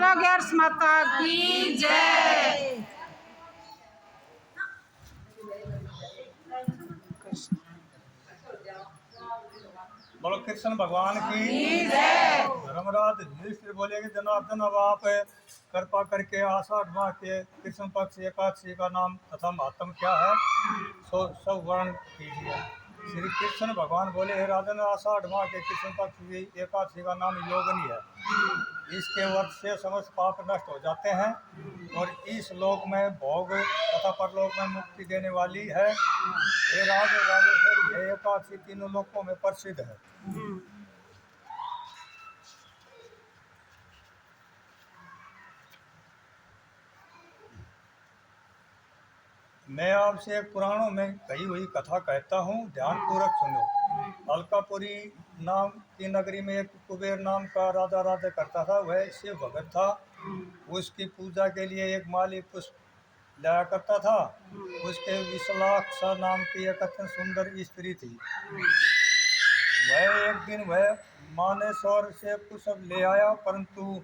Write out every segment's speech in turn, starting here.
बोलो गैर्स माता की जय। बोलो कृष्ण भगवान की जय। धर्मराज युधिष्ठिर बोले कि जनार्दन अब आप कृपा करके आषाढ़ माह के कृष्ण पक्ष एकादशी का नाम तथा महात्म क्या है सो सब वर्णन कीजिए। श्री कृष्ण भगवान बोले हे राजन, आषाढ़ माह के कृष्ण पक्ष की एकादशी का नाम योगिनी है। इसके व्रत से समस्त पाप नष्ट हो जाते हैं और इस लोक में भोग तथा परलोक में मुक्ति देने वाली है। हे राज राजेश्वर, यह एकादशी तीनों लोकों में प्रसिद्ध है। मैं आपसे पुराणों में कही हुई कथा कहता हूँ, ध्यान पूर्वक सुनो। अलकापुरी नाम की नगरी में एक कुबेर नाम का राजा राज्य करता था। वह शिव भगत था। उसकी पूजा के लिए एक माली पुष्प लाया करता था। उसके विशालाक्षा नाम की एक अत्यंत सुंदर स्त्री थी। वह एक दिन वह मानेश्वर से पुष्प ले आया, परंतु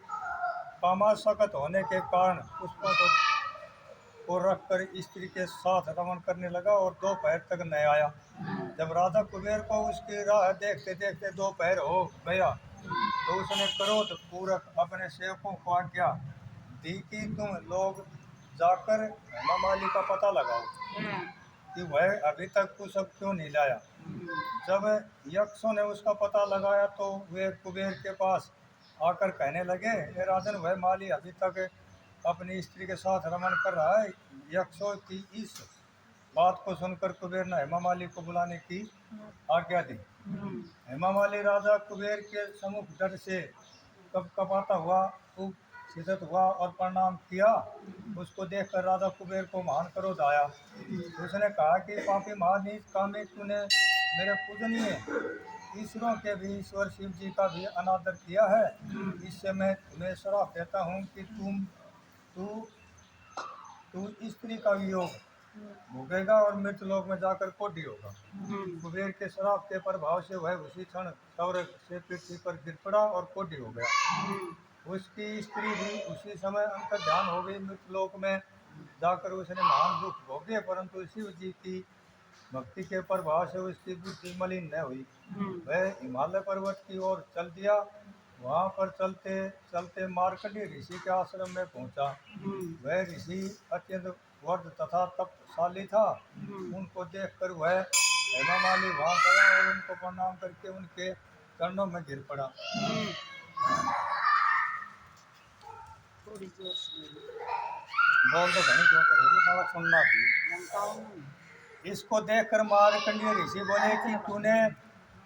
कामासक्त होने के कारण पुष्पों को रखकर स्त्री के साथ रमण करने लगा और दोपहर तक न आया। जब राजा कुबेर को उसकी राह देखते देखते दोपहर हो गया तो उसने क्रोध पूर्वक अपने सेवकों को आज्ञा दी कि तुम लोग जाकर हेमा मालिनी का पता लगाओ कि वह अभी तक पुष्प क्यों नहीं लाया। जब यक्षों ने उसका पता लगाया तो वे कुबेर के पास आकर कहने लगे, हे राजन, वह माली अभी तक अपनी स्त्री के साथ रमण कर रहा है। यक्षों की इस बात को सुनकर कुबेर ने हेमा माली को बुलाने की आज्ञा दी। हेमा माली राजा कुबेर के सम्मुख डर से कपाता हुआ सिद्धत हुआ और प्रणाम किया। उसको देखकर राजा कुबेर को महान क्रोध आया। उसने कहा कि पापी महानीच कामी, तूने मेरे पूजनीय ईश्वरों के भी ईश्वर शिव जी का भी अनादर किया है। इससे मैं तुम्हें श्राप देता हूँ कि तू स्त्री का वियोग भोगेगा और मृत्यु लोक में जाकर कोढ़ी होगा। कुबेर के श्राप के प्रभाव से वह उसी क्षण स्वर्ग से पृथ्वी पर गिर पड़ा और कोढ़ी हो गया। उसकी स्त्री भी उसी समय अंतर्ध्यान हो गई। मृत्यु लोक में जाकर उसने महान दुख भोगे, परंतु शिव जी की भक्ति के प्रभाव से उसकी बुद्धि मलिन न हुई। वह हिमालय पर्वत की ओर चल दिया। वहां पर चलते चलते मार्कंडेय ऋषि के आश्रम में पहुंचा। वह ऋषि अत्यंत वर्ध तथा तपशाली था। उनको देखकर वह हेमा मालिनी वहां गया और उनको प्रणाम करके उनके चरणों में गिर पड़ा। बोल तो घनी जो करे सुनना भी। इसको देखकर मार्कंडेय ऋषि बोले कि तूने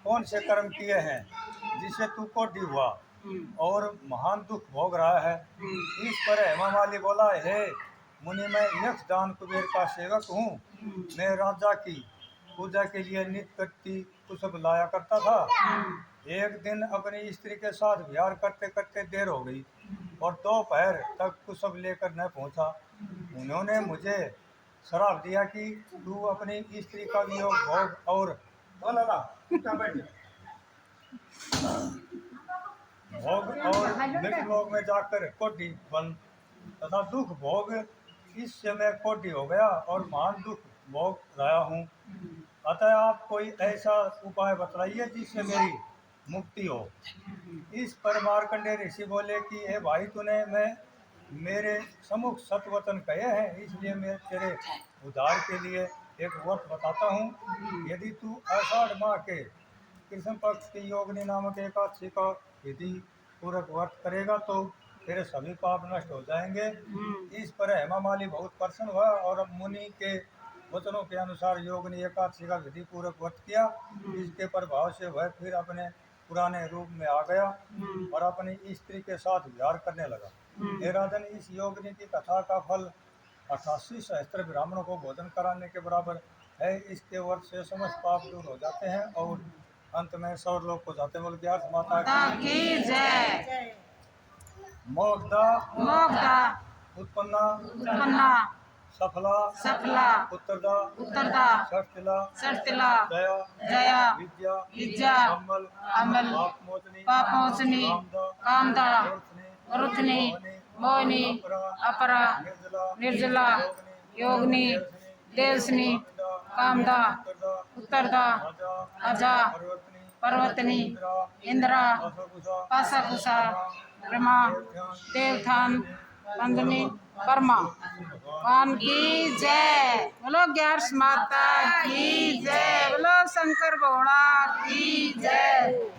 कौन से कर्म किए हैं जिससे तू कोढ़ी हुआ और महान दुख भोग रहा है। इस पर हेमा मालिनी बोला, हे मुनि, मैं यक्ष दान कुबेर का सेवक हूँ। मैं राजा की पूजा के लिए नित्य करती पुष्प लाया करता था। एक दिन अपनी स्त्री के साथ विहार करते करते देर हो गई और दोपहर तक पुष्प लेकर न पहुंचा। उन्होंने मुझे श्राप दिया कि तू अपनी स्त्री का वियोग भोग और मृत्यु लोक में जाकर कोढ़ी बन तथा दुख भोग। इससे मैं कोढ़ी हो गया और महान दुख भोग रहा हूँ। अतः आप कोई ऐसा उपाय बताइए जिससे मेरी मुक्ति हो। इस पर मार्कंडेय ऋषि बोले कि हे भाई, तूने मेरे सम्मुख सतवचन कहे हैं, इसलिए मैं तेरे उद्धार के लिए एक व्रत बताता हूँ। यदि तू आषाढ़ माह के कृष्ण पक्ष की योगिनी नामक एकादशी का विधि पूर्वक व्रत करेगा तो तेरे सभी पाप नष्ट हो जाएंगे। इस पर हेमा मालिनी बहुत प्रसन्न हुआ और मुनि के वचनों के अनुसार योगिनी एकादशी का विधि पूर्वक व्रत किया। इसके प्रभाव से वह फिर अपने पुराने रूप में आ गया और अपनी स्त्री के साथ विहार करने लगा। हे राजन, इस योगिनी की कथा का फल 88 सहस्त्र ब्राह्मणों को भोजन कराने के बराबर है। इसके व्रत से समस्त पाप दूर हो जाते हैं और अंत में स्वर्ग लोक को जाते हैं। बोल गया माता की जय। मोक्षदा मोक्षदा उत्पन्ना उत्पन्ना सफला सफला उत्तरदा षष्ठिला जया जया विद्या विद्या अमल अमल पाप मोचनी पापोचनी कामदा वरुथनी मोहिनी अपरा निर्जला योगिनी देवसनी कामदा उत्तरदा अजा पर्वतनी इंद्रा पासाकुसा ब्रह्मा देवथान बंदनी परमा भगवान की जय। बोलो ग्यारस माता की जय। बोलो शंकर भगवान की जय।